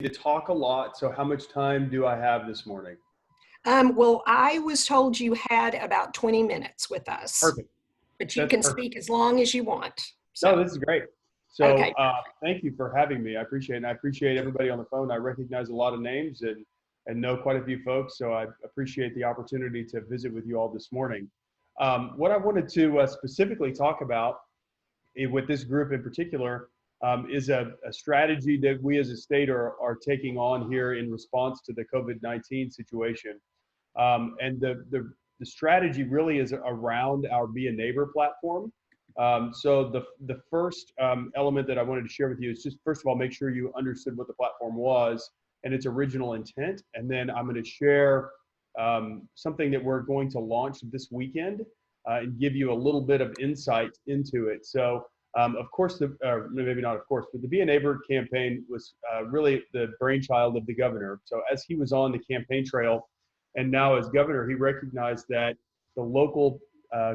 to talk a lot. So how much time do I have this morning? Well, I was told you had about 20 minutes with us, Perfect. but you That's can perfect. speak as long as you want. No, So, this is great. So okay. thank you for having me. I appreciate it. And I appreciate everybody on the phone. I recognize a lot of names and know quite a few folks. So I appreciate the opportunity to visit with you all this morning. What I wanted to specifically talk about with this group in particular is a strategy that we as a state are taking on here in response to the COVID-19 situation. And the strategy really is around our Be a Neighbor platform. So the first element that I wanted to share with you is just, first of all, make sure you understood what the platform was and its original intent. And then I'm going to share something that we're going to launch this weekend and give you a little bit of insight into it. So of course, maybe not of course, but the Be a Neighbor campaign was really the brainchild of the governor. So as he was on the campaign trail, and now as governor, he recognized that the local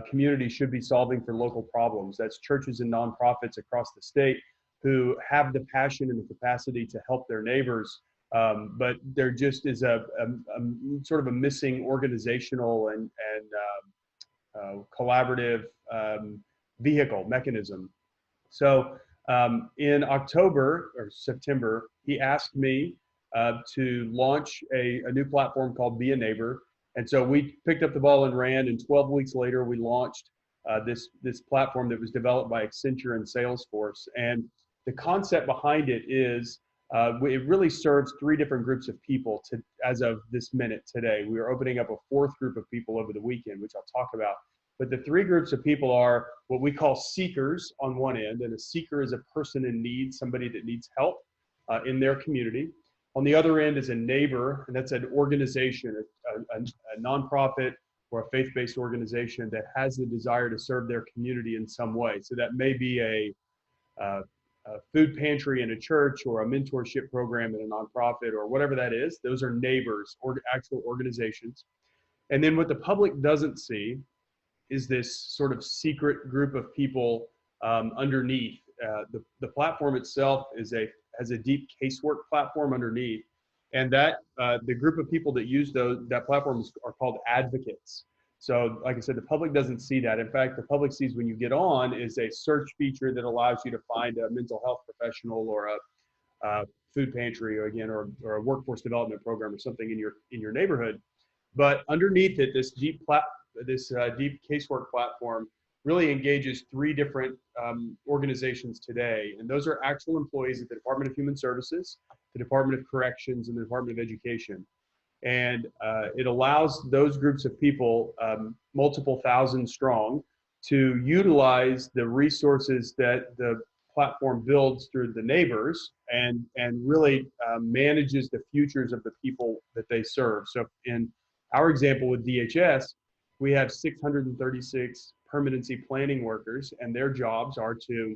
community should be solving for local problems. That's churches and nonprofits across the state who have the passion and the capacity to help their neighbors. But there just is a sort of a missing organizational and collaborative vehicle mechanism. So in October or September, he asked me to launch a new platform called Be a Neighbor. And so we picked up the ball and ran, and 12 weeks later, we launched this platform that was developed by Accenture and Salesforce. And the concept behind it is it really serves three different groups of people as of this minute today. We are opening up a fourth group of people over the weekend, which I'll talk about. But the three groups of people are what we call seekers on one end, and a seeker is a person in need, somebody that needs help in their community. On the other end is a neighbor, and that's an organization, a nonprofit or a faith-based organization that has the desire to serve their community in some way. So that may be a food pantry in a church or a mentorship program in a nonprofit or whatever that is. Those are neighbors or actual organizations. And then what the public doesn't see is this sort of secret group of people underneath. The platform itself has a deep casework platform underneath, and that the group of people that use that platform are called advocates. So like I said, the public doesn't see that. In fact, the public sees when you get on is a search feature that allows you to find a mental health professional or a food pantry or a workforce development program or something in your neighborhood. But underneath it, this deep casework platform really engages three different organizations today. And those are actual employees at the Department of Human Services, the Department of Corrections, and the Department of Education. And it allows those groups of people, multiple thousand strong, to utilize the resources that the platform builds through the neighbors and really manages the futures of the people that they serve. So in our example with DHS, we have 636 permanency planning workers, and their jobs are to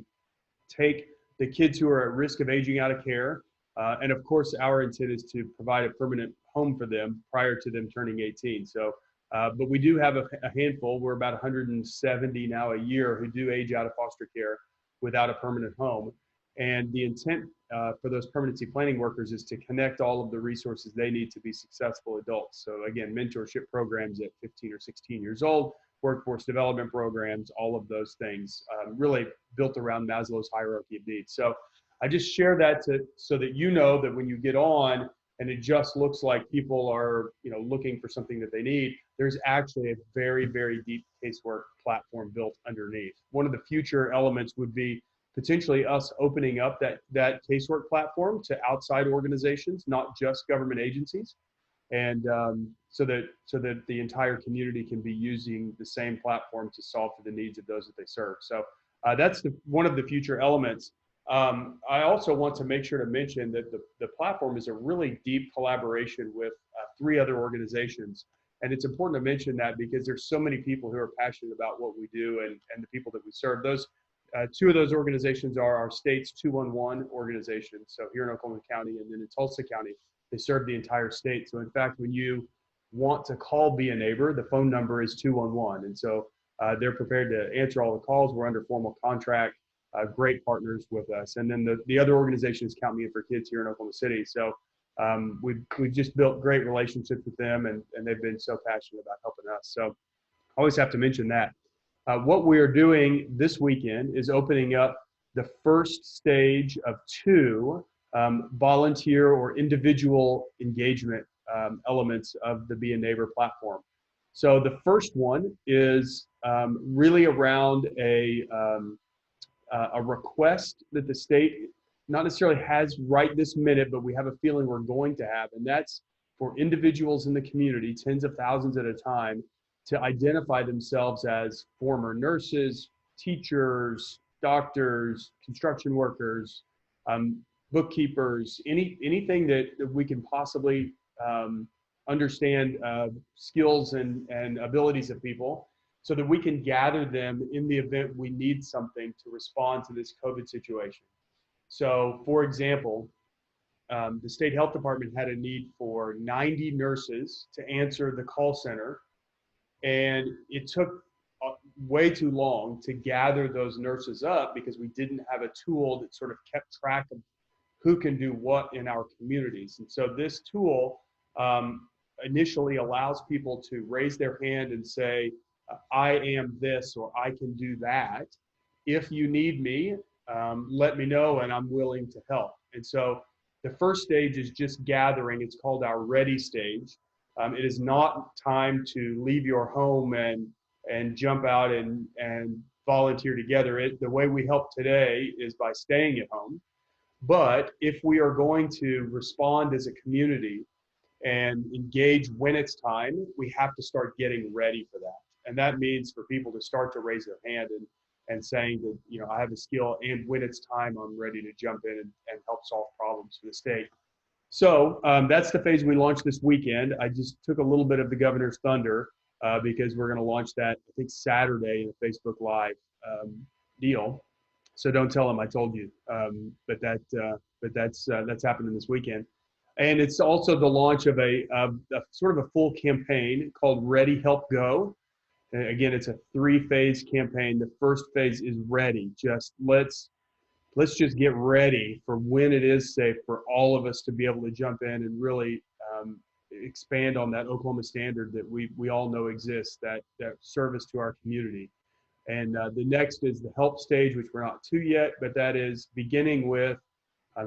take the kids who are at risk of aging out of care. And of course, our intent is to provide a permanent home for them prior to them turning 18. So, but we do have a handful, we're about 170 now a year, who do age out of foster care without a permanent home. And the intent for those permanency planning workers is to connect all of the resources they need to be successful adults. So again, mentorship programs at 15 or 16 years old, workforce development programs, all of those things, really built around Maslow's hierarchy of needs. So I just share that so that you know that when you get on and it just looks like people are looking for something that they need, there's actually a very, very deep casework platform built underneath. One of the future elements would be potentially us opening up that casework platform to outside organizations, not just government agencies, and so that the entire community can be using the same platform to solve for the needs of those that they serve. So that's one of the future elements. I also want to make sure to mention that the platform is a really deep collaboration with three other organizations. And it's important to mention that because there's so many people who are passionate about what we do and the people that we serve. Those two of those organizations are our state's 211 organization. So here in Oklahoma County and then in Tulsa County, they serve the entire state. So in fact, when you want to call Be a Neighbor, the phone number is 211. And so they're prepared to answer all the calls. We're under formal contract. great partners with us. And then the other organizations, Count Me In for Kids here in Oklahoma City. So we've just built great relationships with them, and they've been so passionate about helping us. So I always have to mention that. What we are doing this weekend is opening up the first stage of two volunteer or individual engagement elements of the Be a Neighbor platform. So the first one is really around a request that the state not necessarily has right this minute, but we have a feeling we're going to have, and that's for individuals in the community, tens of thousands at a time, to identify themselves as former nurses, teachers, doctors, construction workers, bookkeepers, anything that we can possibly understand skills and abilities of people, so that we can gather them in the event we need something to respond to this COVID situation. So, for example, the state health department had a need for 90 nurses to answer the call center, and it took way too long to gather those nurses up because we didn't have a tool that sort of kept track of who can do what in our communities. And so this tool initially allows people to raise their hand and say, I am this, or I can do that. If you need me, let me know and I'm willing to help. And so the first stage is just gathering. It's called our ready stage. It is not time to leave your home and jump out and volunteer together. The way we help today is by staying at home. But if we are going to respond as a community and engage when it's time, we have to start getting ready for that. And that means for people to start to raise their hand and saying that, you know, I have a skill, and when it's time, I'm ready to jump in and help solve problems for the state. So that's the phase we launched this weekend. I just took a little bit of the governor's thunder because we're going to launch that, I think, Saturday in a Facebook Live deal. So don't tell them I told you, but that's happening this weekend. And it's also the launch of a sort of a full campaign called Ready, Help, Go. And again, it's a 3-phase campaign. The first phase is ready. Just let's just get ready for when it is safe for all of us to be able to jump in and really expand on that Oklahoma standard that we all know exists, that service to our community. And the next is the help stage, which we're not to yet, but that is beginning with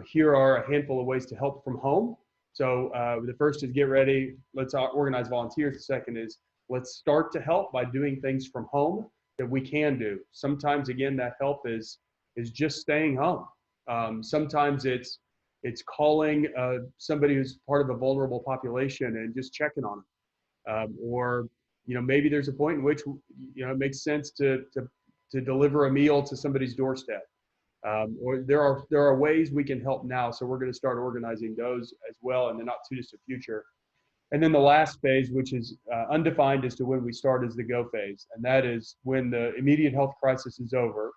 here are a handful of ways to help from home. So the first is get ready. Let's organize volunteers. The second is let's start to help by doing things from home that we can do. Sometimes, again, that help is just staying home. Sometimes it's calling somebody who's part of a vulnerable population and just checking on them. Or, you know, maybe there's a point in which, you know, it makes sense to deliver a meal to somebody's doorstep. Or there are ways we can help now. So we're going to start organizing those as well in the not too distant future. And then the last phase, which is undefined as to when we start, is the go phase. And that is when the immediate health crisis is over.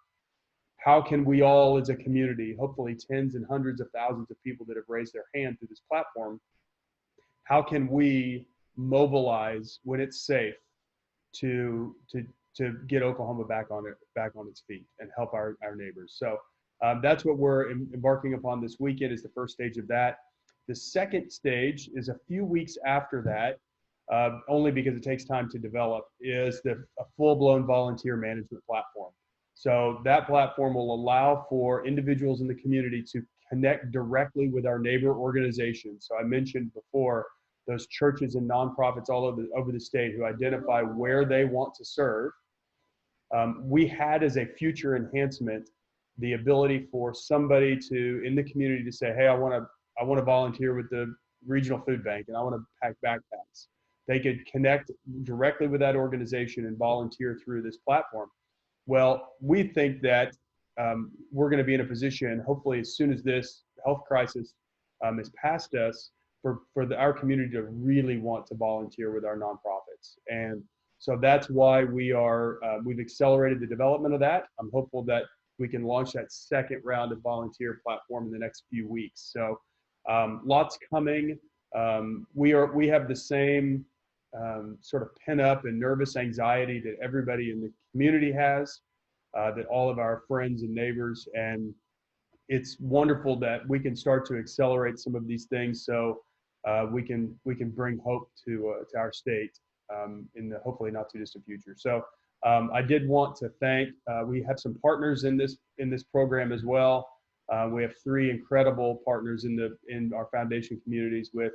How can we all as a community, hopefully tens and hundreds of thousands of people that have raised their hand through this platform, how can we mobilize when it's safe to get Oklahoma back on its feet and help our neighbors? So that's what we're embarking upon this weekend, is the first stage of that. The second stage is a few weeks after that, only because it takes time to develop, is a full-blown volunteer management platform. So that platform will allow for individuals in the community to connect directly with our neighbor organizations. So I mentioned before those churches and nonprofits all over the state who identify where they want to serve. We had, as a future enhancement, the ability for somebody in the community to say, hey, I want to volunteer with the regional food bank and I want to pack backpacks. They could connect directly with that organization and volunteer through this platform. Well, we think that we're going to be in a position, hopefully as soon as this health crisis is past us, for our community to really want to volunteer with our nonprofits. And so that's why we've accelerated the development of that. I'm hopeful that we can launch that second round of volunteer platform in the next few weeks. So lots coming. We have the same sort of pent up and nervous anxiety that everybody in the community has. that all of our friends and neighbors, and it's wonderful that we can start to accelerate some of these things so we can bring hope to our state in the hopefully not too distant future. So I did want to thank. We have some partners in this program as well. We have three incredible partners in our foundation communities with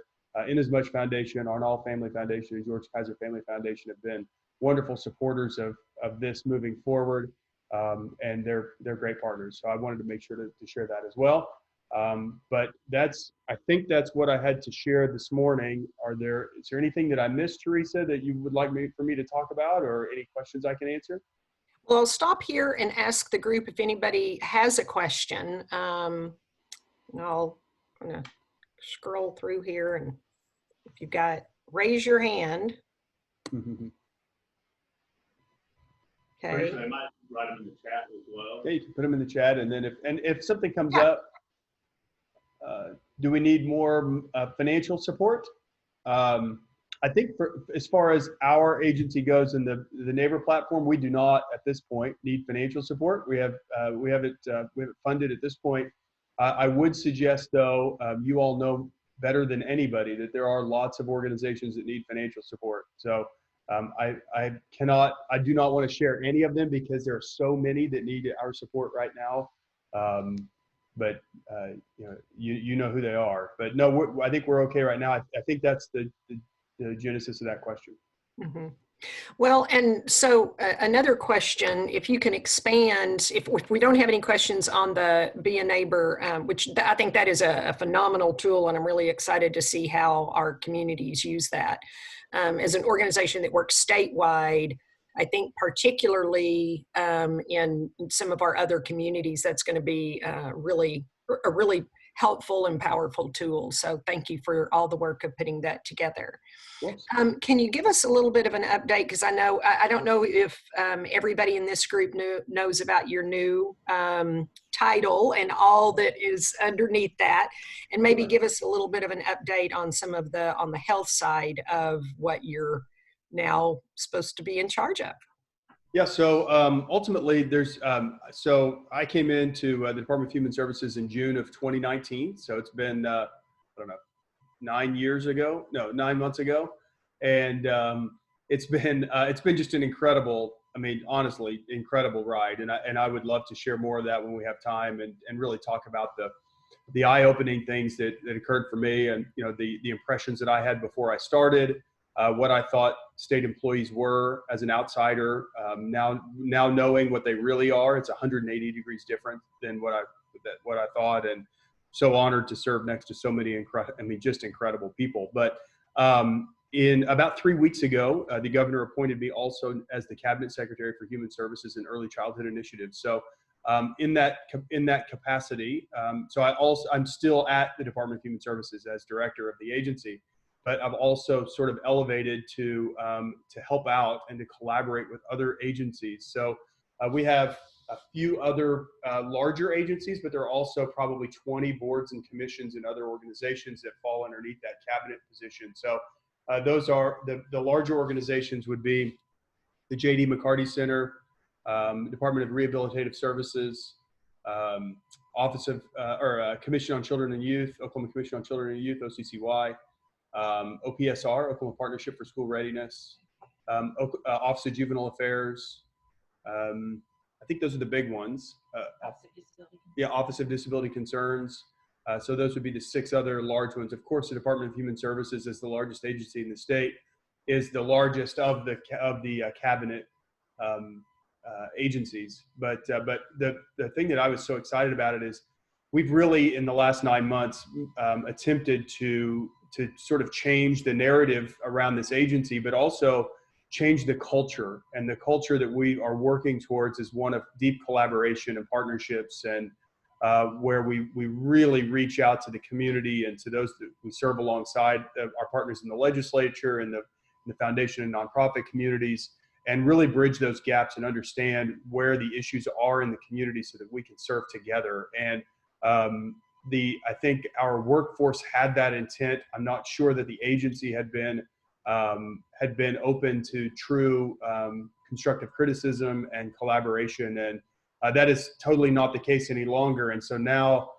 Inasmuch Foundation, Arnall Family Foundation, and George Kaiser Family Foundation have been wonderful supporters of this moving forward. And they're great partners. So I wanted to make sure to share that as well. But I think that's what I had to share this morning. Is there anything that I missed, Teresa, that you would like for me to talk about, or any questions I can answer? Well, I'll stop here and ask the group if anybody has a question. I'll kind of scroll through here, and if you've got, raise your hand. Okay. I might write them in the chat as well. Yeah, you can put them in the chat, and then if something comes up, do we need more financial support? I think as far as our agency goes in the neighbor platform, we do not at this point need financial support. We have it funded at this point. I would suggest, though, you all know better than anybody that there are lots of organizations that need financial support. So I do not want to share any of them because there are so many that need our support right now. But you know who they are. But no, I think we're okay right now. I think that's the genesis of that question. Mm-hmm. Well, and so another question, if you can expand, if we don't have any questions on the Be a Neighbor, which I think that is a phenomenal tool, and I'm really excited to see how our communities use that. As an organization that works statewide, I think particularly in some of our other communities, that's going to be a really helpful and powerful tool. So thank you for all the work of putting that together. Can you give us a little bit of an update? Because I don't know if everybody in this group knows about your new title and all that is underneath that, and maybe give us a little bit of an update on some of on the health side of what you're now supposed to be in charge of. Yeah, so ultimately so I came into the Department of Human Services in June of 2019. So it's been, I don't know, 9 months ago. And it's been just an incredible, honestly, incredible ride. And I would love to share more of that when we have time and really talk about the eye-opening things that occurred for me, and the impressions that I had before I started, what I thought state employees were as an outsider. Now knowing what they really are, it's 180 degrees different than what I thought, and so honored to serve next to so many just incredible people. But in about 3 weeks ago, the governor appointed me also as the Cabinet Secretary for Human Services and Early Childhood Initiatives. So in that capacity, I'm still at the Department of Human Services as director of the agency, but I've also sort of elevated to help out and to collaborate with other agencies. So we have a few other larger agencies, but there are also probably 20 boards and commissions and other organizations that fall underneath that cabinet position. So those are the larger organizations would be the J.D. McCarty Center, Department of Rehabilitative Services, Commission on Children and Youth, Oklahoma Commission on Children and Youth, OCCY, OPSR, Oklahoma Partnership for School Readiness, Office of Juvenile Affairs. I think those are the big ones. Office of Disability Concerns. So those would be the 6 other large ones. Of course, the Department of Human Services is the largest agency in the state, is the largest of the cabinet agencies. But the thing that I was so excited about it is we've really, in the last 9 months, attempted to sort of change the narrative around this agency, but also change the culture. And the culture that we are working towards is one of deep collaboration and partnerships, and where we really reach out to the community and to those that we serve alongside our partners in the legislature and the foundation and nonprofit communities, and really bridge those gaps and understand where the issues are in the community so that we can serve together. And I think our workforce had that intent. I'm not sure that the agency had been open to true constructive criticism and collaboration. That is totally not the case any longer. And so now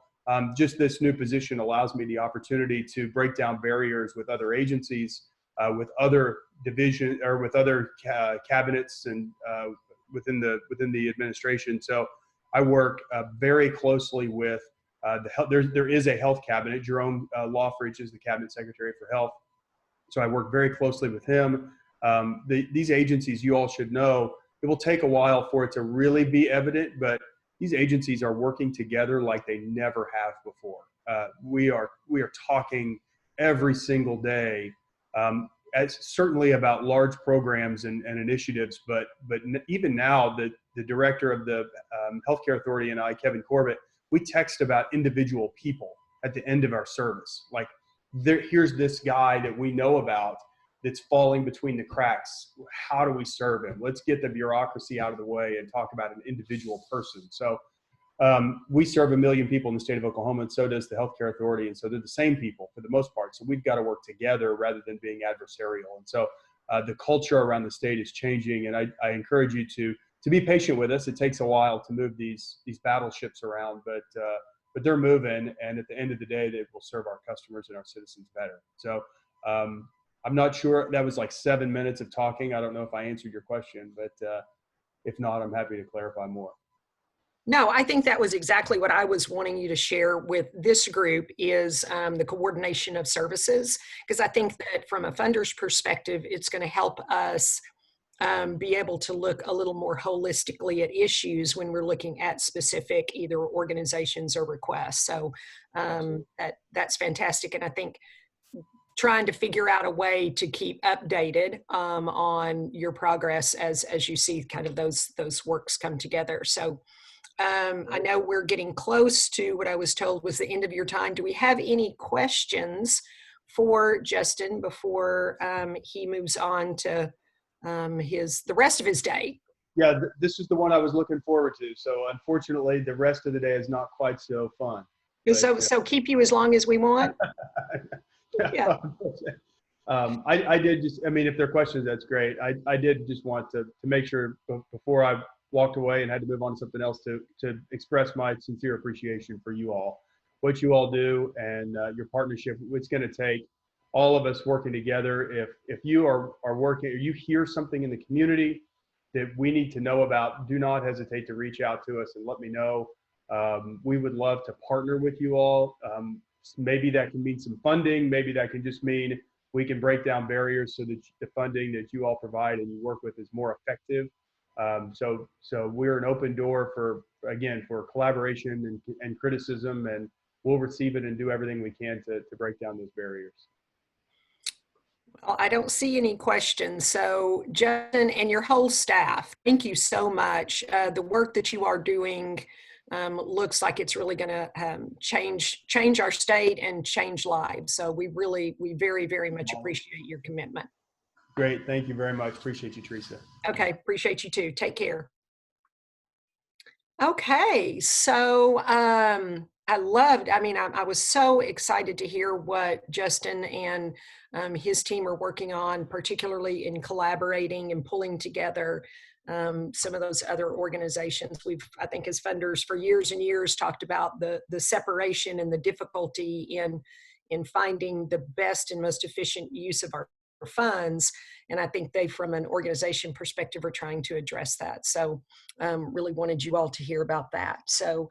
just this new position allows me the opportunity to break down barriers with other agencies, with other division or with other cabinets and within the administration. So I work very closely with the health. There is a health cabinet. Jerome Lawfridge is the cabinet secretary for health. So I work very closely with him. These agencies, you all should know, it will take a while for it to really be evident, but these agencies are working together like they never have before. We are talking every single day, certainly about large programs and initiatives, but even now, the director of the Healthcare Authority and I, Kevin Corbett, we text about individual people at the end of our service. Like, here's this guy that we know about that's falling between the cracks. How do we serve him? Let's get the bureaucracy out of the way and talk about an individual person. So we serve 1 million people in the state of Oklahoma, and so does the Healthcare Authority, and so they're the same people for the most part. So we've got to work together rather than being adversarial. And so the culture around the state is changing, and I encourage you to be patient with us. It takes a while to move these battleships around, but they're moving, and at the end of the day, they will serve our customers and our citizens better. So I'm not sure, that was like 7 minutes of talking. I don't know if I answered your question, but if not, I'm happy to clarify more. No, I think that was exactly what I was wanting you to share with this group is the coordination of services, because I think that from a funder's perspective, it's going to help us be able to look a little more holistically at issues when we're looking at specific either organizations or requests. So that's fantastic. And I think trying to figure out a way to keep updated on your progress as you see kind of those works come together. So I know we're getting close to what I was told was the end of your time. Do we have any questions for Justin before he moves on to the rest of his day? Yeah, this is the one I was looking forward to. So unfortunately, the rest of the day is not quite so fun. But, so keep you as long as we want. Yeah. I did just, I mean, if there are questions, that's great. I did just want to make sure before I walked away and had to move on to something else to express my sincere appreciation for you all, what you all do and your partnership. It's going to take all of us working together. If you are working or you hear something in the community that we need to know about, do not hesitate to reach out to us and let me know. We would love to partner with you all. Maybe that can mean some funding. Maybe that can just mean we can break down barriers so that the funding that you all provide and you work with is more effective. So we're an open door for collaboration and criticism, and we'll receive it and do everything we can to break down those barriers. Well, I don't see any questions. So Justin and your whole staff, thank you so much. The work that you are doing looks like it's really going to change our state and change lives. So we very, very much appreciate your commitment. Great. Thank you very much. Appreciate you, Teresa. Okay. Appreciate you too. Take care. Okay. So I was so excited to hear what Justin and his team are working on, particularly in collaborating and pulling together some of those other organizations. I think as funders for years and years talked about the separation and the difficulty in finding the best and most efficient use of our funds. And I think they, from an organization perspective, are trying to address that. So really wanted you all to hear about that. So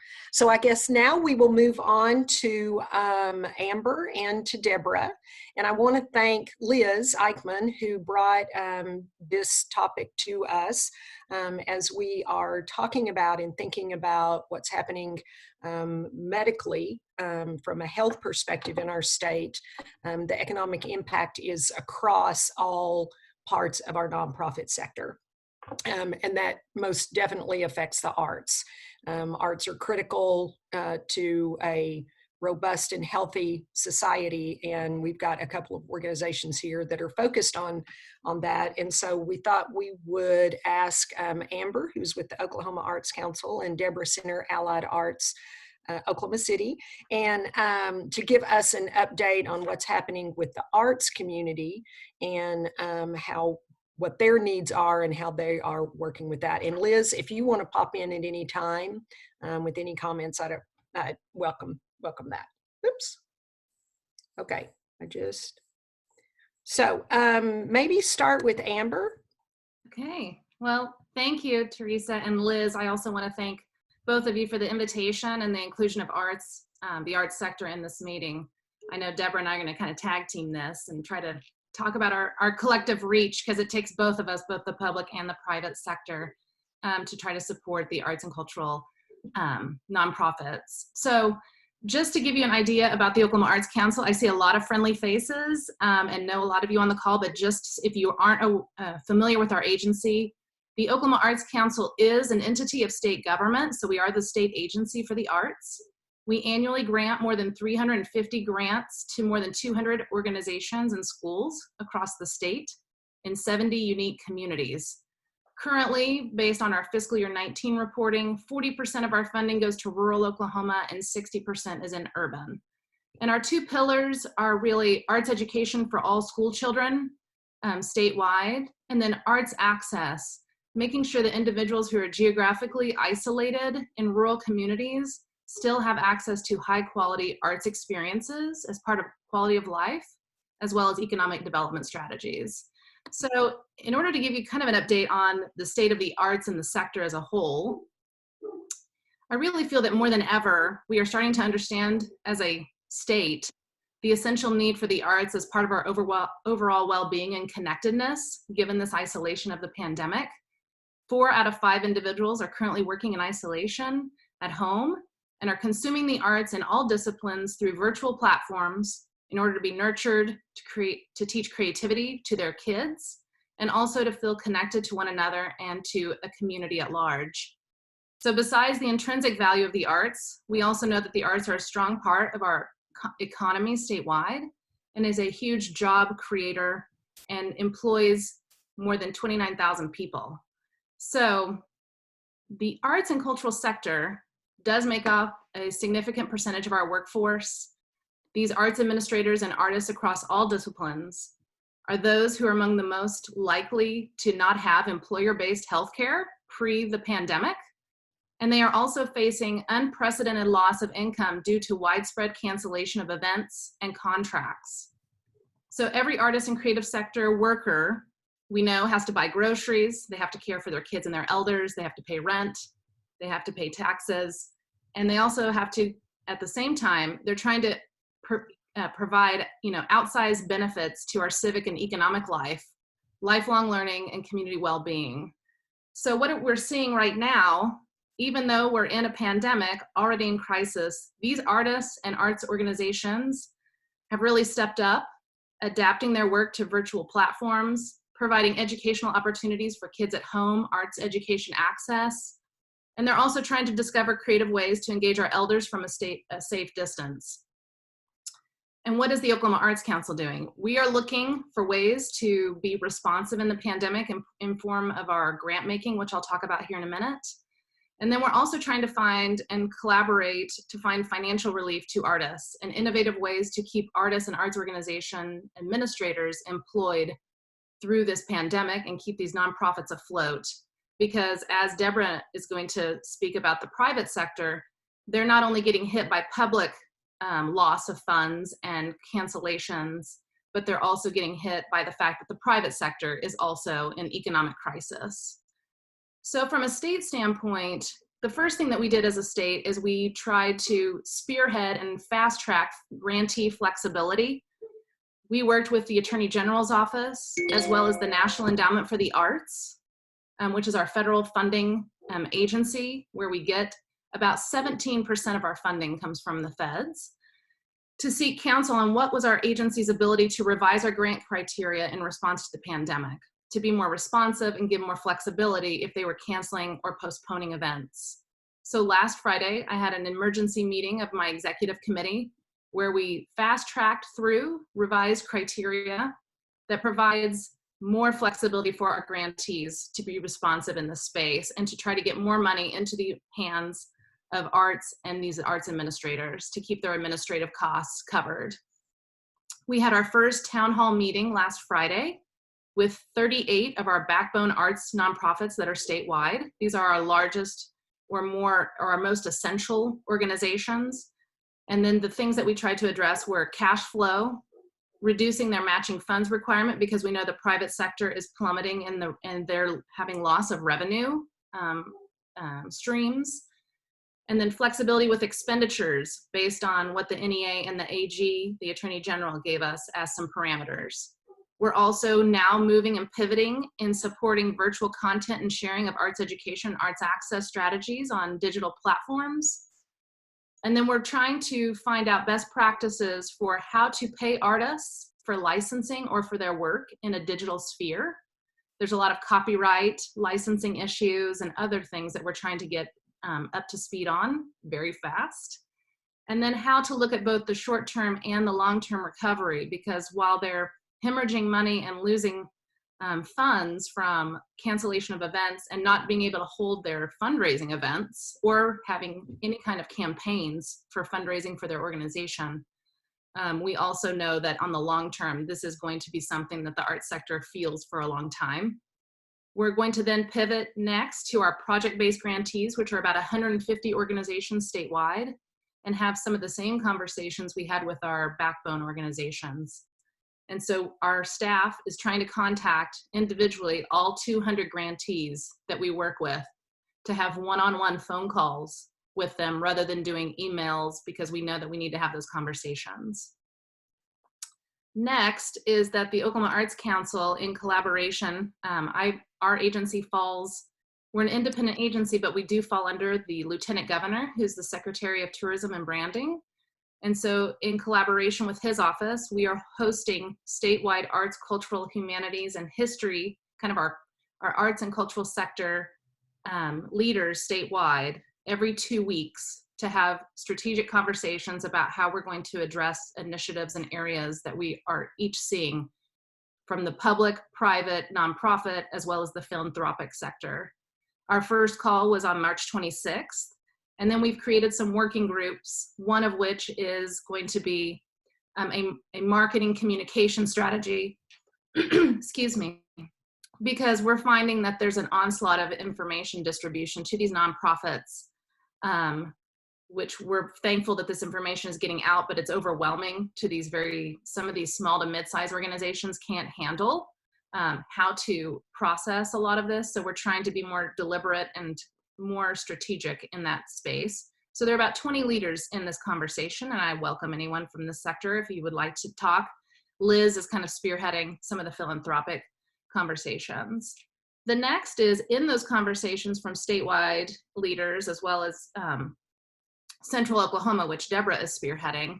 I guess now we will move on to Amber and to Deborah. And I want to thank Liz Eichmann, who brought this topic to us as we are talking about and thinking about what's happening medically from a health perspective in our state. The economic impact is across all parts of our nonprofit sector. And that most definitely affects the arts. Arts are critical to a robust and healthy society, and we've got a couple of organizations here that are focused on that. And so we thought we would ask Amber, who's with the Oklahoma Arts Council, and Deborah Center Allied Arts Oklahoma City, and to give us an update on what's happening with the arts community and how what their needs are and how they are working with that. And Liz, if you want to pop in at any time with any comments, I'd welcome that. Oops. Okay, so maybe start with Amber. Okay, well, thank you, Teresa and Liz. I also want to thank both of you for the invitation and the inclusion of arts, the arts sector in this meeting. I know Deborah and I are going to kind of tag team this and try to talk about our collective reach, because it takes both of us, both the public and the private sector, to try to support the arts and cultural nonprofits. So just to give you an idea about the Oklahoma Arts Council, I see a lot of friendly faces and know a lot of you on the call, but just if you aren't familiar with our agency, the Oklahoma Arts Council is an entity of state government, so we are the state agency for the arts. We annually grant more than 350 grants to more than 200 organizations and schools across the state in 70 unique communities. Currently, based on our fiscal year 19 reporting, 40% of our funding goes to rural Oklahoma and 60% is in urban. And our two pillars are really arts education for all school children statewide, and then arts access, making sure that individuals who are geographically isolated in rural communities still have access to high quality arts experiences as part of quality of life, as well as economic development strategies. So in order to give you kind of an update on the state of the arts and the sector as a whole, I really feel that more than ever, we are starting to understand as a state the essential need for the arts as part of our overall well-being and connectedness, given this isolation of the pandemic. 4 out of 5 individuals are currently working in isolation at home and are consuming the arts in all disciplines through virtual platforms in order to be nurtured, to teach creativity to their kids, and also to feel connected to one another and to a community at large. So besides the intrinsic value of the arts, we also know that the arts are a strong part of our economy statewide and is a huge job creator and employs more than 29,000 people. So the arts and cultural sector does make up a significant percentage of our workforce. These arts administrators and artists across all disciplines are those who are among the most likely to not have employer-based healthcare pre the pandemic. And they are also facing unprecedented loss of income due to widespread cancellation of events and contracts. So every artist and creative sector worker we know has to buy groceries, they have to care for their kids and their elders, they have to pay rent, they have to pay taxes, and they also have to, at the same time, they're trying to provide, outsized benefits to our civic and economic life, lifelong learning, and community well-being. So what we're seeing right now, even though we're in a pandemic already in crisis, these artists and arts organizations have really stepped up, adapting their work to virtual platforms, providing educational opportunities for kids at home, arts education access, and they're also trying to discover creative ways to engage our elders from a safe distance. And what is the Oklahoma Arts Council doing? We are looking for ways to be responsive in the pandemic in form of our grant making, which I'll talk about here in a minute. And then we're also trying to find and collaborate to find financial relief to artists and innovative ways to keep artists and arts organization administrators employed through this pandemic and keep these nonprofits afloat. Because as Deborah is going to speak about the private sector, they're not only getting hit by public loss of funds and cancellations, but they're also getting hit by the fact that the private sector is also in economic crisis. So from a state standpoint, the first thing that we did as a state is we tried to spearhead and fast track grantee flexibility. We worked with the Attorney General's office, as well as the National Endowment for the Arts, which is our federal funding agency, where we get about 17% of our funding comes from the feds, to seek counsel on what was our agency's ability to revise our grant criteria in response to the pandemic, to be more responsive and give more flexibility if they were canceling or postponing events. So last Friday, I had an emergency meeting of my executive committee where we fast-tracked through revised criteria that provides more flexibility for our grantees to be responsive in this space and to try to get more money into the hands of arts and these arts administrators to keep their administrative costs covered. We had our first town hall meeting last Friday with 38 of our backbone arts nonprofits that are statewide. These are our largest or our most essential organizations. And then the things that we tried to address were cash flow, reducing their matching funds requirement because we know the private sector is plummeting and they're having loss of revenue streams. And then flexibility with expenditures based on what the NEA and the AG, the Attorney General, gave us as some parameters. We're also now moving and pivoting in supporting virtual content and sharing of arts education, arts access strategies on digital platforms. And then we're trying to find out best practices for how to pay artists for licensing or for their work in a digital sphere. There's a lot of copyright, licensing issues, and other things that we're trying to get up to speed on very fast. And then how to look at both the short-term and the long-term recovery, because while they're hemorrhaging money and losing funds from cancellation of events and not being able to hold their fundraising events or having any kind of campaigns for fundraising for their organization, we also know that on the long term, this is going to be something that the arts sector feels for a long time. We're going to then pivot next to our project-based grantees, which are about 150 organizations statewide, and have some of the same conversations we had with our backbone organizations. And so our staff is trying to contact individually all 200 grantees that we work with to have one-on-one phone calls with them rather than doing emails, because we know that we need to have those conversations. Next is that the Oklahoma Arts Council, in collaboration, our agency we're an independent agency, but we do fall under the Lieutenant Governor, who's the Secretary of Tourism and Branding. And so in collaboration with his office, we are hosting statewide arts, cultural, humanities, and history, kind of our arts and cultural sector leaders statewide every 2 weeks to have strategic conversations about how we're going to address initiatives and areas that we are each seeing from the public, private, nonprofit, as well as the philanthropic sector. Our first call was on March 26th. And then we've created some working groups, one of which is going to be a marketing communication strategy, excuse me, because we're finding that there's an onslaught of information distribution to these nonprofits, which we're thankful that this information is getting out, but it's overwhelming to some of these small to mid-sized organizations can't handle how to process a lot of this. So we're trying to be more deliberate and more strategic in that space. So there are about 20 leaders in this conversation, and I welcome anyone from this sector if you would like to talk. Liz is kind of spearheading some of the philanthropic conversations. The next is in those conversations from statewide leaders, as well as Central Oklahoma, which Deborah is spearheading.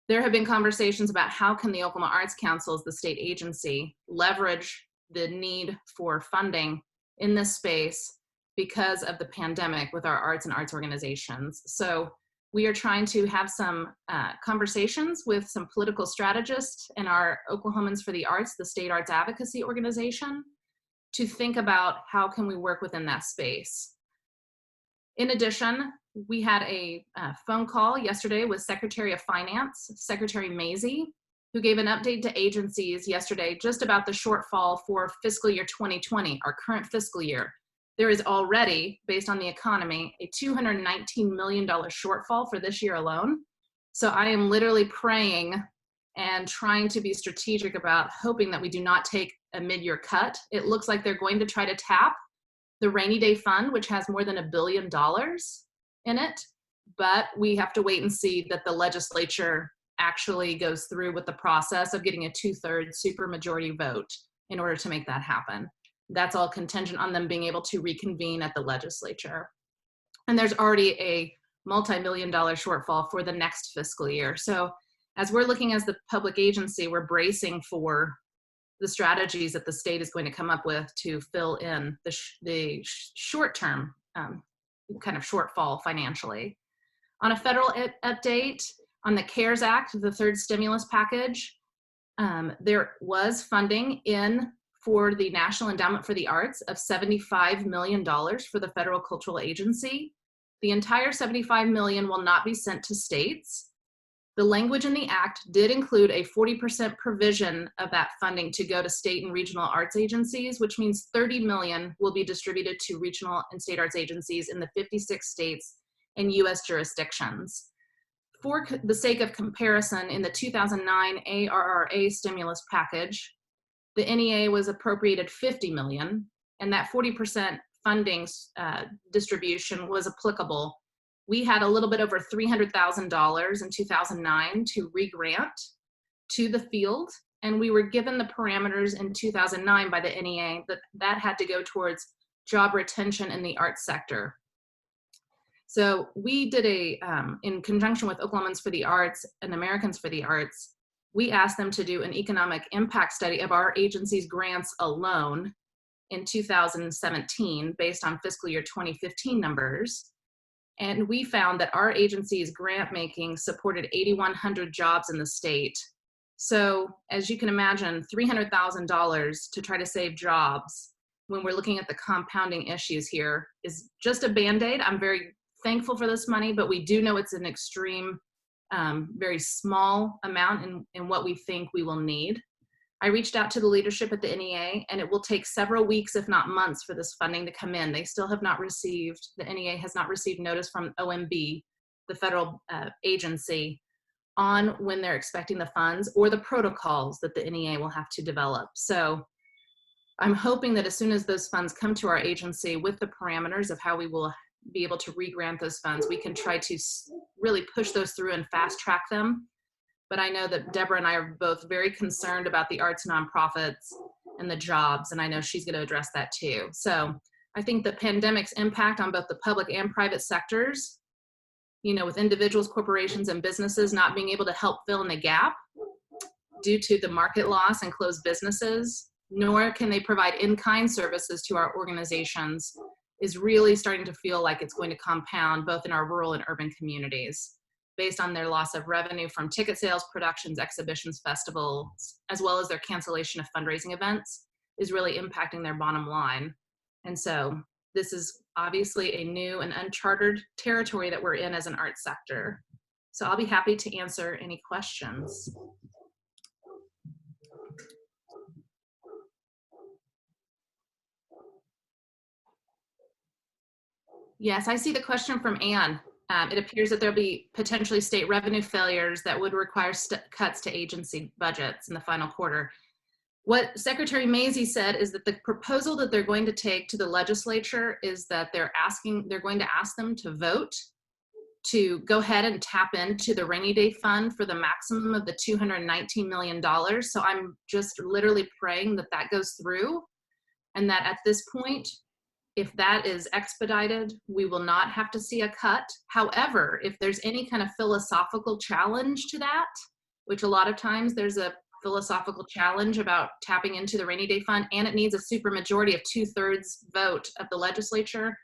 There have been conversations about how can the Oklahoma Arts Council, as the state agency, leverage the need for funding in this space because of the pandemic with our arts and arts organizations. So we are trying to have some conversations with some political strategists and our Oklahomans for the Arts, the state arts advocacy organization, to think about how can we work within that space. In addition, we had a phone call yesterday with Secretary of Finance, Secretary Mazie, who gave an update to agencies yesterday just about the shortfall for fiscal year 2020, our current fiscal year. There is already, based on the economy, a $219 million shortfall for this year alone. So I am literally praying and trying to be strategic about hoping that we do not take a mid-year cut. It looks like they're going to try to tap the rainy day fund, which has more than $1 billion in it, but we have to wait and see that the legislature actually goes through with the process of getting a 2/3 supermajority vote in order to make that happen. That's all contingent on them being able to reconvene at the legislature. And there's already a multi-million-dollar shortfall for the next fiscal year. So as we're looking as the public agency, we're bracing for the strategies that the state is going to come up with to fill in the short-term kind of shortfall financially. On a federal update, on the CARES Act, the third stimulus package, there was funding in for the National Endowment for the Arts of $75 million for the federal cultural agency. The entire $75 million will not be sent to states. The language in the act did include a 40% provision of that funding to go to state and regional arts agencies, which means 30 million will be distributed to regional and state arts agencies in the 56 states and US jurisdictions. For the sake of comparison, in the 2009 ARRA stimulus package, the NEA was appropriated 50 million, and that 40% funding distribution was applicable. We had a little bit over $300,000 in 2009 to re-grant to the field, and we were given the parameters in 2009 by the NEA that had to go towards job retention in the arts sector. So we did in conjunction with Oklahomans for the Arts and Americans for the Arts, we asked them to do an economic impact study of our agency's grants alone in 2017 based on fiscal year 2015 numbers. And we found that our agency's grant making supported 8,100 jobs in the state. So as you can imagine, $300,000 to try to save jobs when we're looking at the compounding issues here is just a Band-Aid. I'm very thankful for this money, but we do know it's an extreme, very small amount in what we think we will need. I reached out to the leadership at the NEA, and it will take several weeks, if not months, for this funding to come in. They still have not received, the NEA has not received notice from OMB, the federal agency, on when they're expecting the funds or the protocols that the NEA will have to develop. So I'm hoping that as soon as those funds come to our agency with the parameters of how we will be able to re-grant those funds, we can try to really push those through and fast track them. But I know that Deborah and I are both very concerned about the arts nonprofits and the jobs, and I know she's going to address that too. So I think the pandemic's impact on both the public and private sectors, you know, with individuals, corporations, and businesses not being able to help fill in the gap due to the market loss and closed businesses, nor can they provide in-kind services to our organizations, is really starting to feel like it's going to compound both in our rural and urban communities, based on their loss of revenue from ticket sales, productions, exhibitions, festivals, as well as their cancellation of fundraising events, is really impacting their bottom line. And so this is obviously a new and uncharted territory that we're in as an arts sector. So I'll be happy to answer any questions. Yes, I see the question from Anne. It appears that there'll be potentially state revenue failures that would require cuts to agency budgets in the final quarter. What Secretary Mazie said is that the proposal that they're going to take to the legislature is that they're going to ask them to vote to go ahead and tap into the rainy day fund for the maximum of the $219 million. So I'm just literally praying that that goes through, and that at this point, if that is expedited, we will not have to see a cut. However, if there's any kind of philosophical challenge to that, which a lot of times there's a philosophical challenge about tapping into the rainy day fund, and it needs a supermajority of 2/3 vote of the legislature,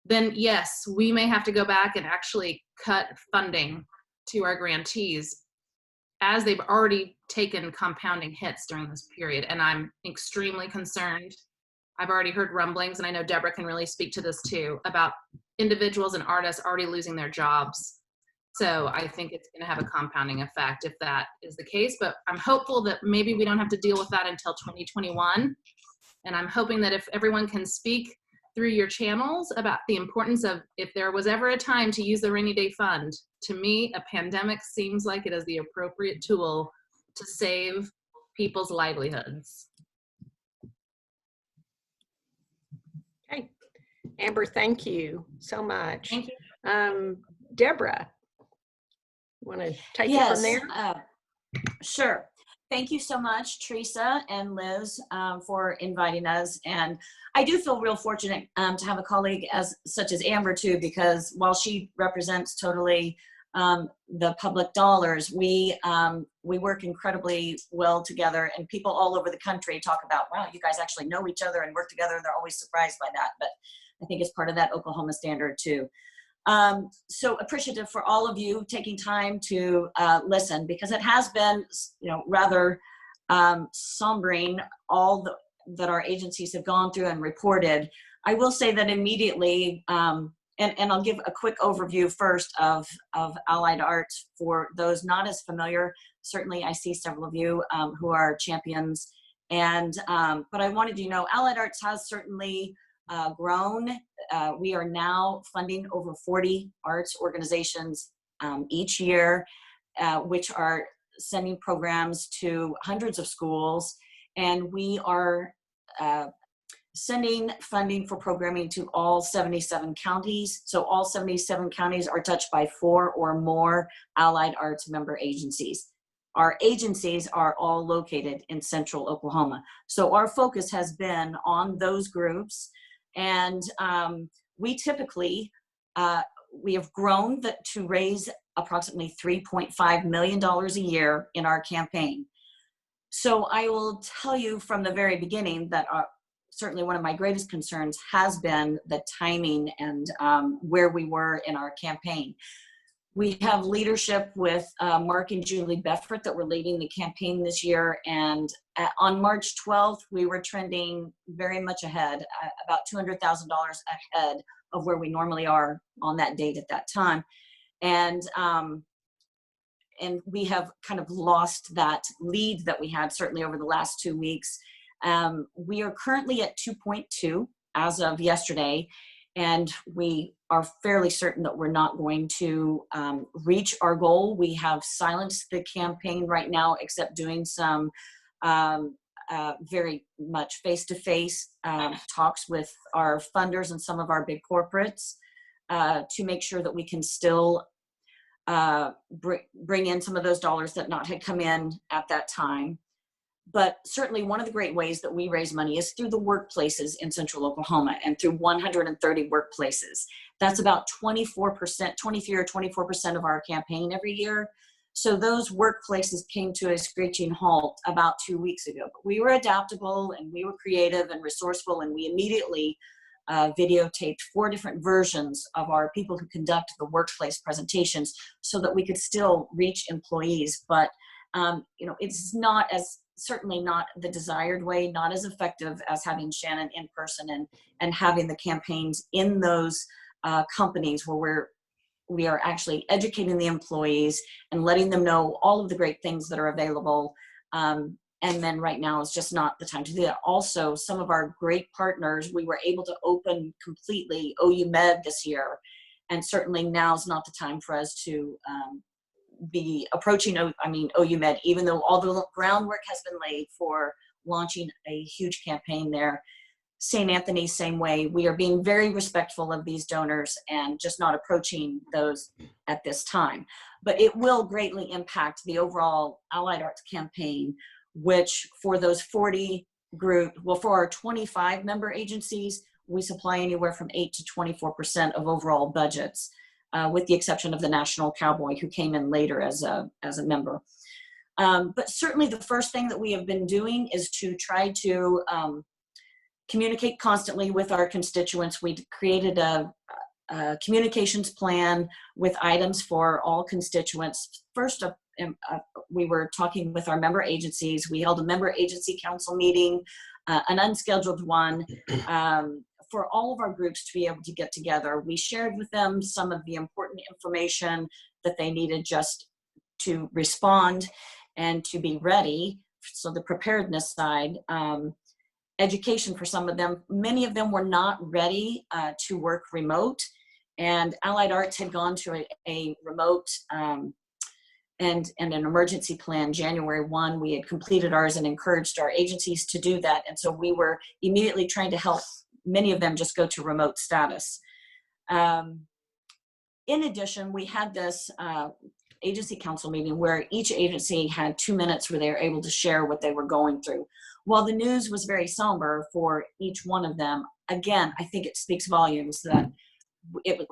then yes, we may have to go back and actually cut funding to our grantees, as they've already taken compounding hits during this period. And I'm extremely concerned. I've already heard rumblings, and I know Deborah can really speak to this too, about individuals and artists already losing their jobs. So I think it's going to have a compounding effect if that is the case, but I'm hopeful that maybe we don't have to deal with that until 2021. And I'm hoping that if everyone can speak through your channels about the importance of, if there was ever a time to use the rainy day fund, to me, a pandemic seems like it is the appropriate tool to save people's livelihoods. Okay, Amber, thank you so much. Thank you. Deborah, want to take it from there? Sure. Thank you so much, Teresa and Liz, for inviting us. And I do feel real fortunate to have a colleague such as Amber too, because while she represents totally the public dollars, we work incredibly well together, and people all over the country talk about, wow, you guys actually know each other and work together. They're always surprised by that, but I think it's part of that Oklahoma standard too. So appreciative for all of you taking time to listen, because it has been, rather sombering, that our agencies have gone through and reported. I will say that immediately And I'll give a quick overview first of Allied Arts for those not as familiar. Certainly I see several of you who are champions. But I wanted you to know Allied Arts has certainly grown. We are now funding over 40 arts organizations each year, which are sending programs to hundreds of schools. And we are sending funding for programming to all 77 counties. So all 77 counties are touched by 4 or more Allied Arts member agencies. Our agencies are all located in central Oklahoma. So our focus has been on those groups. And we typically, we have grown to raise approximately $3.5 million a year in our campaign. So I will tell you from the very beginning that certainly one of my greatest concerns has been the timing and where we were in our campaign. We have leadership with Mark and Julie Beffert that were leading the campaign this year. And on March 12th, we were trending very much ahead, about $200,000 ahead of where we normally are on that date at that time. And we have kind of lost that lead that we had certainly over the last 2 weeks. We are currently at 2.2 as of yesterday, and we are fairly certain that we're not going to reach our goal. We have silenced the campaign right now, except doing some very much face-to-face talks with our funders and some of our big corporates to make sure that we can still bring in some of those dollars that not had come in at that time. But certainly one of the great ways that we raise money is through the workplaces in central Oklahoma and through 130 workplaces. That's about 24%, 23 or 24% of our campaign every year. So those workplaces came to a screeching halt about 2 weeks ago. But we were adaptable and we were creative and resourceful, and we immediately videotaped 4 different versions of our people who conduct the workplace presentations so that we could still reach employees. But it's not as, certainly not the desired way, not as effective as having Shannon in person and having the campaigns in those companies where we are actually educating the employees and letting them know all of the great things that are available. And then right now is just not the time to do that. Also, some of our great partners, we were able to open completely OU Med this year. And certainly now is not the time for us to be approaching, OU Med, even though all the groundwork has been laid for launching a huge campaign there. St. Anthony, same way. We are being very respectful of these donors and just not approaching those at this time. But it will greatly impact the overall Allied Arts campaign, which for those 40 for our 25 member agencies, we supply anywhere from 8 to 24% of overall budgets. With the exception of the National Cowboy, who came in later as a member. But certainly the first thing that we have been doing is to try to communicate constantly with our constituents. We created a communications plan with items for all constituents. First, we were talking with our member agencies. We held a member agency council meeting, an unscheduled one, for all of our groups to be able to get together. We shared with them some of the important information that they needed just to respond and to be ready. So the preparedness side, education for some of them. Many of them were not ready to work remote, and Allied Arts had gone to a remote and an emergency plan January 1. We had completed ours and encouraged our agencies to do that. And so we were immediately trying to help many of them just go to remote status. In addition, we had this agency council meeting where each agency had 2 minutes where they were able to share what they were going through. While the news was very somber for each one of them, again, I think it speaks volumes that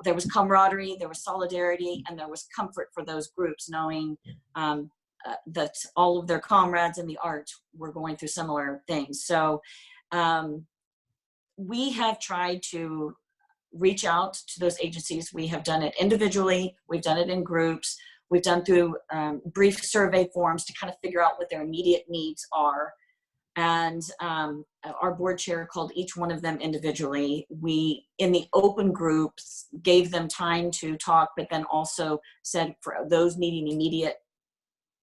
there was camaraderie, there was solidarity, and there was comfort for those groups knowing that all of their comrades in the art were going through similar things. So we have tried to reach out to those agencies. We have done it individually, we've done it in groups, we've done through brief survey forms to kind of figure out what their immediate needs are. And our board chair called each one of them individually. We, in the open groups, gave them time to talk, but then also said for those needing immediate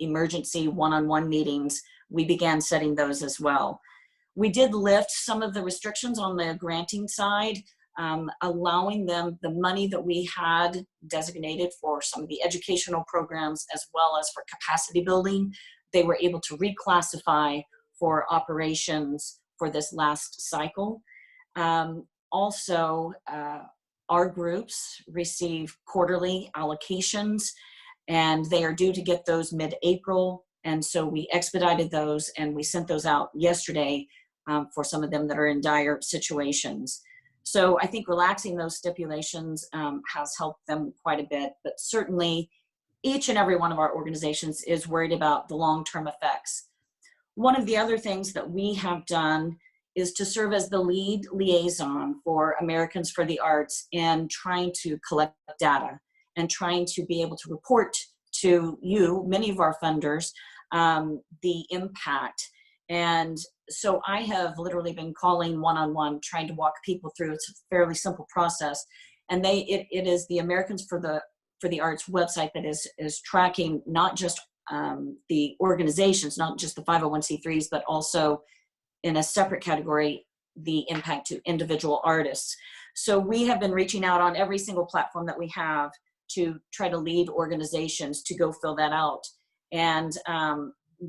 emergency one-on-one meetings, we began setting those as well. We did lift some of the restrictions on the granting side, allowing them the money that we had designated for some of the educational programs as well as for capacity building. They were able to reclassify for operations for this last cycle. Also, our groups receive quarterly allocations, and they are due to get those mid-April. And so we expedited those and we sent those out yesterday for some of them that are in dire situations. So I think relaxing those stipulations has helped them quite a bit, but certainly each and every one of our organizations is worried about the long-term effects. One of the other things that we have done is to serve as the lead liaison for Americans for the Arts in trying to collect data and trying to be able to report to you, many of our funders, the impact. And so I have literally been calling one-on-one, trying to walk people through. It's a fairly simple process. And it is the Americans for the Arts website that is tracking not just the organizations, not just the 501c3s, but also in a separate category, the impact to individual artists. So we have been reaching out on every single platform that we have to try to lead organizations to go fill that out. And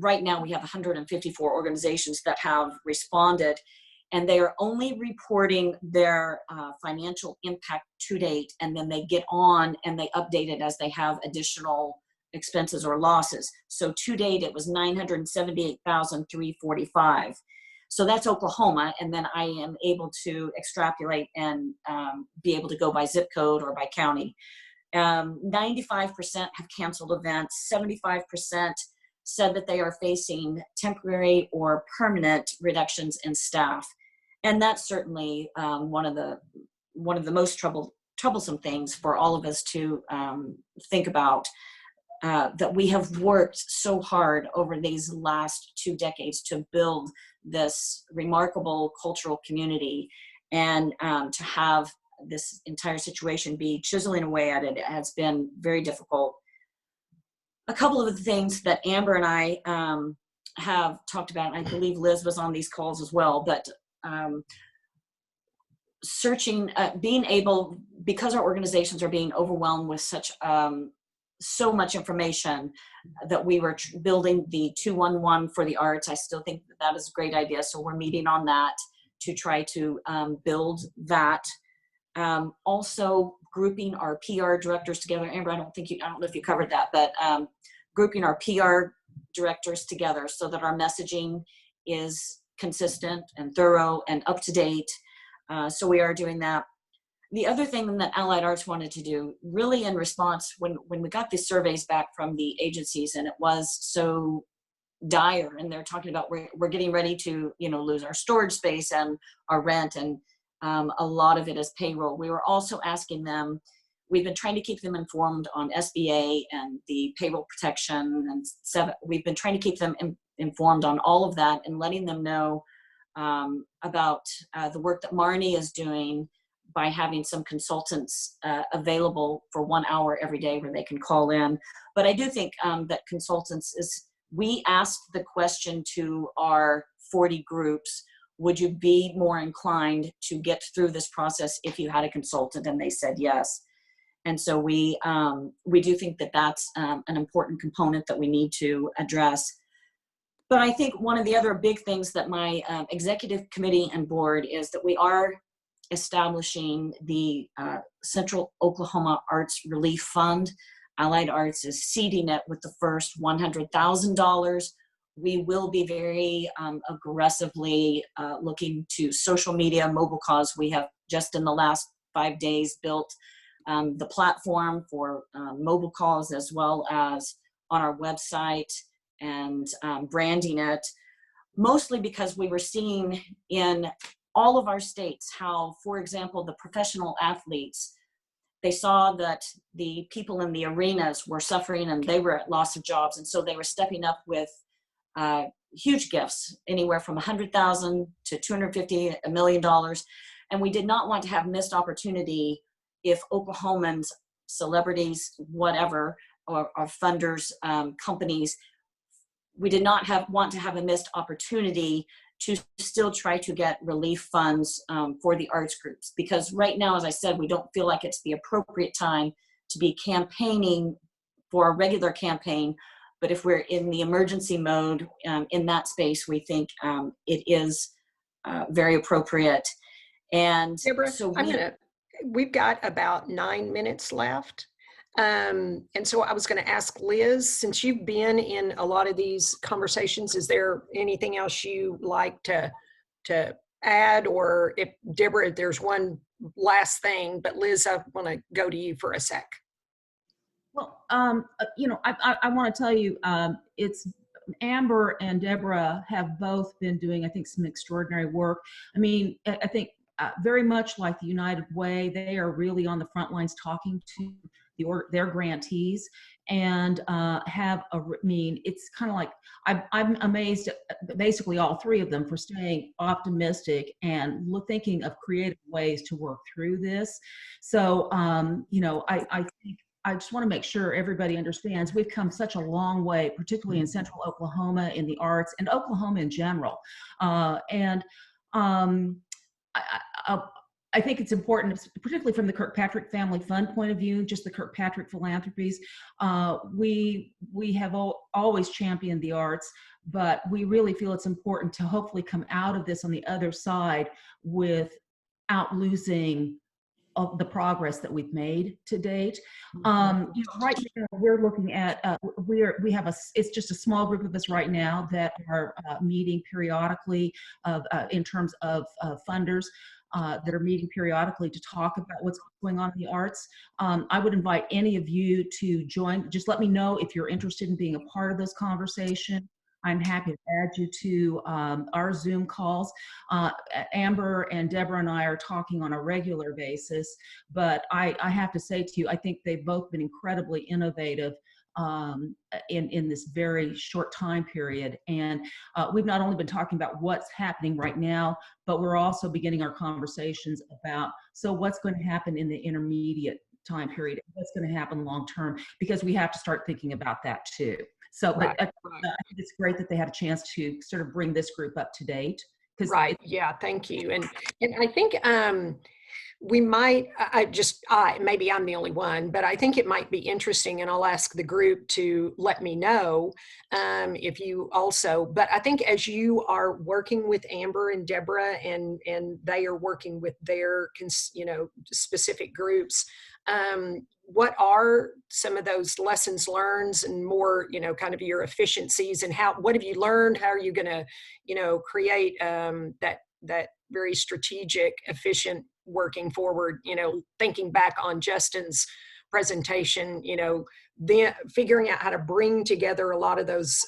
right now we have 154 organizations that have responded, and they are only reporting their financial impact to date, and then they get on and they update it as they have additional expenses or losses. So to date, it was $978,345. So that's Oklahoma, and then I am able to extrapolate and be able to go by zip code or by county. 95% have canceled events. 75% said that they are facing temporary or permanent reductions in staff, and that's certainly one of the most troublesome things for all of us to think about. That we have worked so hard over these last 2 decades to build this remarkable cultural community, and to have this entire situation be chiseling away at it has been very difficult. A couple of the things that Amber and I have talked about, and I believe Liz was on these calls as well, but being able, because our organizations are being overwhelmed with so much information, that we were building the 211 for the arts. I still think that is a great idea. So we're meeting on that to try to build that. Also grouping our PR directors together. Amber, I don't know if you covered that, but grouping our PR directors together so that our messaging is consistent and thorough and up to date. So we are doing that. The other thing that Allied Arts wanted to do, really in response, when we got the surveys back from the agencies and it was so dire, and they're talking about we're getting ready to lose our storage space and our rent, and a lot of it is payroll. We were also asking them, we've been trying to keep them informed on SBA and the payroll protection, and we've been trying to keep them informed on all of that and letting them know about the work that Marnie is doing by having some consultants available for 1 hour every day where they can call in. But I do think that consultants we asked the question to our 40 groups, would you be more inclined to get through this process if you had a consultant? And they said yes. And so we do think that that's an important component that we need to address. But I think one of the other big things that my executive committee and board is that we are establishing the Central Oklahoma Arts Relief Fund. Allied Arts is seeding it with the first $100,000. We will be very aggressively looking to social media, mobile cause. We have just in the last 5 days built the platform for mobile calls, as well as on our website, and branding it, mostly because we were seeing in all of our states how, for example, the professional athletes, they saw that the people in the arenas were suffering and they were at loss of jobs. And so they were stepping up with huge gifts, anywhere from $100,000 to $250, $1 million. And we did not want to have missed opportunity if Oklahomans, celebrities, whatever, or funders, companies, we did not want to have a missed opportunity to still try to get relief funds for the arts groups. Because right now, as I said, we don't feel like it's the appropriate time to be campaigning for a regular campaign. But if we're in the emergency mode in that space, we think it is very appropriate. And Deborah, so we've got about 9 minutes left. And so I was going to ask Liz, since you've been in a lot of these conversations, is there anything else you like to add? Or if Deborah, there's one last thing, but Liz, I want to go to you for a sec. Well, you know, I want to tell you, it's Amber and Deborah have both been doing, I think, some extraordinary work. I mean, I think very much like the United Way, they are really on the front lines talking to their grantees and it's kind of like, I'm amazed at basically all three of them for staying optimistic and thinking of creative ways to work through this. So, you know, I think I just want to make sure everybody understands we've come such a long way, particularly in central Oklahoma in the arts and Oklahoma in general. I think it's important, particularly from the Kirkpatrick Family Fund point of view, just the Kirkpatrick philanthropies. We have always championed the arts, but we really feel it's important to hopefully come out of this on the other side without losing of the progress that we've made to date. You know, right now we're looking at it's just a small group of us right now that are meeting periodically in terms of funders that are meeting periodically to talk about what's going on in the arts. I would invite any of you to join. Just let me know if you're interested in being a part of this conversation. I'm happy to add you to our Zoom calls. Amber and Deborah and I are talking on a regular basis, but I have to say to you, I think they've both been incredibly innovative in this very short time period. And we've not only been talking about what's happening right now, but we're also beginning our conversations about, so what's going to happen in the intermediate time period, what's going to happen long term, because we have to start thinking about that too. So, but I think it's great that they had a chance to sort of bring this group up to date. Right. Yeah. Thank you. And I think we might, maybe I'm the only one, but I think it might be interesting, and I'll ask the group to let me know if you also, but I think as you are working with Amber and Deborah and they are working with their, you know, specific groups, what are some of those lessons learned and more, you know, kind of your efficiencies and what have you learned? How are you going to, you know, create that very strategic, efficient working forward, you know, thinking back on Justin's presentation, you know, then figuring out how to bring together a lot of those,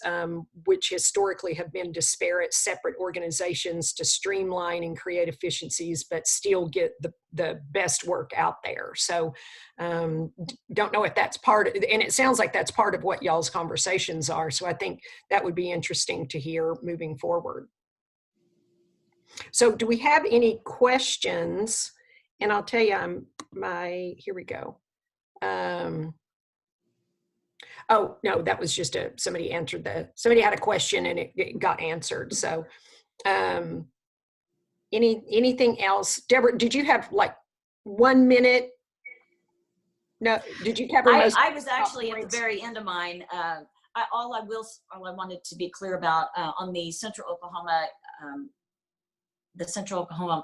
which historically have been disparate, separate organizations to streamline and create efficiencies, but still get the best work out there. So don't know if that's part of, and it sounds like that's part of what y'all's conversations are. So I think that would be interesting to hear moving forward. So do we have any questions? And I'll tell you, here we go. Oh, no, that was just somebody had a question and it got answered. So anything else? Deborah, did you have like 1 minute? No, did you cover most? I was actually at the very end of mine. All I wanted to be clear about on the Central Oklahoma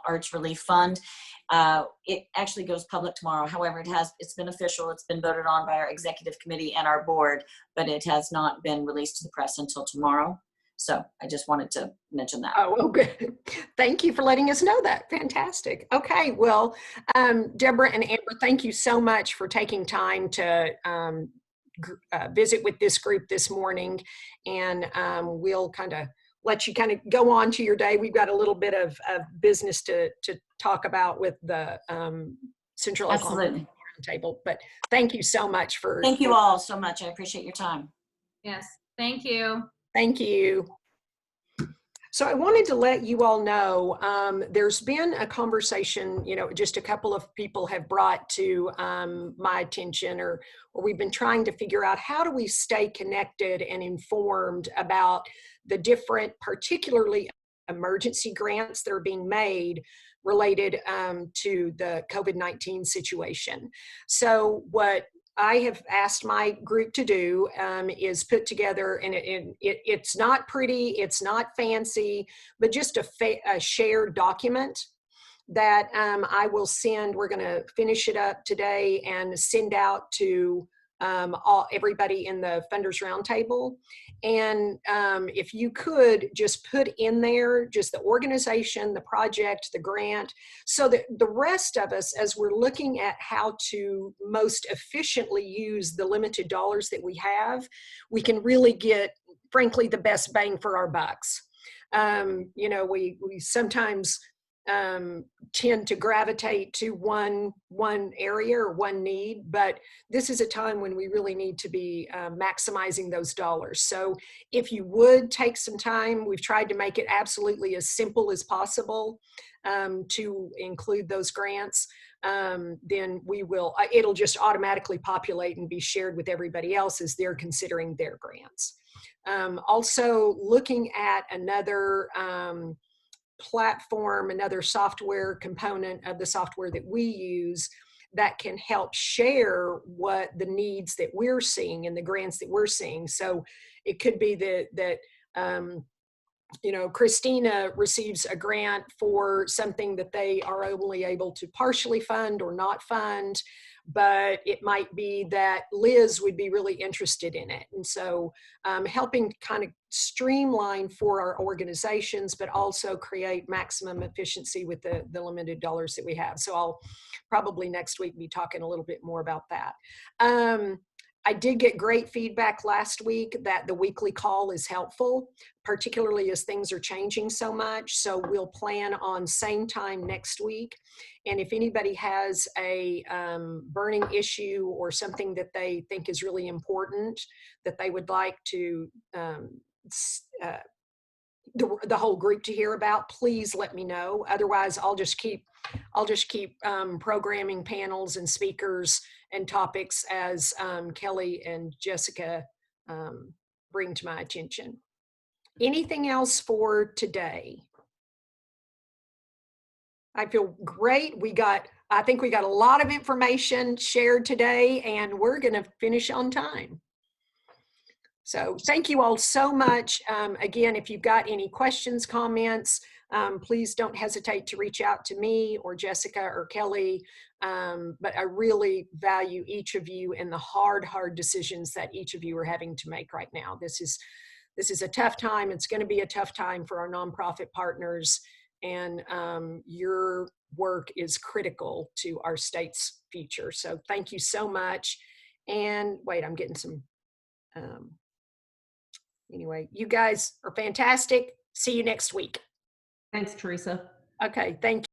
Arts Relief Fund. It actually goes public tomorrow. However, it's been official. It's been voted on by our executive committee and our board, but it has not been released to the press until tomorrow. So I just wanted to mention that. Oh, okay. Thank you for letting us know that. Fantastic. Okay. Well, Deborah and Amber, thank you so much for taking time to visit with this group this morning. And we'll kind of let you kind of go on to your day. We've got a little bit of business to talk about with the Central Oklahoma Roundtable. But thank you so much for. Thank you all so much. I appreciate your time. Yes. Thank you. Thank you. So I wanted to let you all know, there's been a conversation, just a couple of people have brought to my attention, or we've been trying to figure out how do we stay connected and informed about the different, particularly emergency grants that are being made related to the COVID-19 situation. So what I have asked my group to do is put together, and it's not pretty, it's not fancy, but just a shared document that I will send. We're going to finish it up today and send out to everybody in the Funders Roundtable. And if you could just put in there just the organization, the project, the grant, so that the rest of us, as we're looking at how to most efficiently use the limited dollars that we have, we can really get, frankly, the best bang for our bucks. We sometimes tend to gravitate to one area or one need, but this is a time when we really need to be maximizing those dollars. So if you would take some time, we've tried to make it absolutely as simple as possible to include those grants, then it'll just automatically populate and be shared with everybody else as they're considering their grants. Also looking at another platform, another software component of the software that we use that can help share what the needs that we're seeing and the grants that we're seeing. So it could be that Christina receives a grant for something that they are only able to partially fund or not fund, but it might be that Liz would be really interested in it. And so helping kind of streamline for our organizations, but also create maximum efficiency with the limited dollars that we have. So I'll probably next week be talking a little bit more about that. I did get great feedback last week that the weekly call is helpful, particularly as things are changing so much. So we'll plan on same time next week. And if anybody has a burning issue or something that they think is really important that they would like to the whole group to hear about, please let me know. Otherwise, I'll just keep programming panels and speakers and topics as Kelly and Jessica bring to my attention. Anything else for today? I feel great. I think we got a lot of information shared today, and we're going to finish on time. So thank you all so much. Again, if you've got any questions, comments, please don't hesitate to reach out to me or Jessica or Kelly. But I really value each of you and the hard decisions that each of you are having to make right now. This is a tough time. It's going to be a tough time for our nonprofit partners, and your work is critical to our state's future. So thank you so much. And wait, I'm getting some, anyway, you guys are fantastic. See you next week. Thanks, Teresa. Okay, thank you.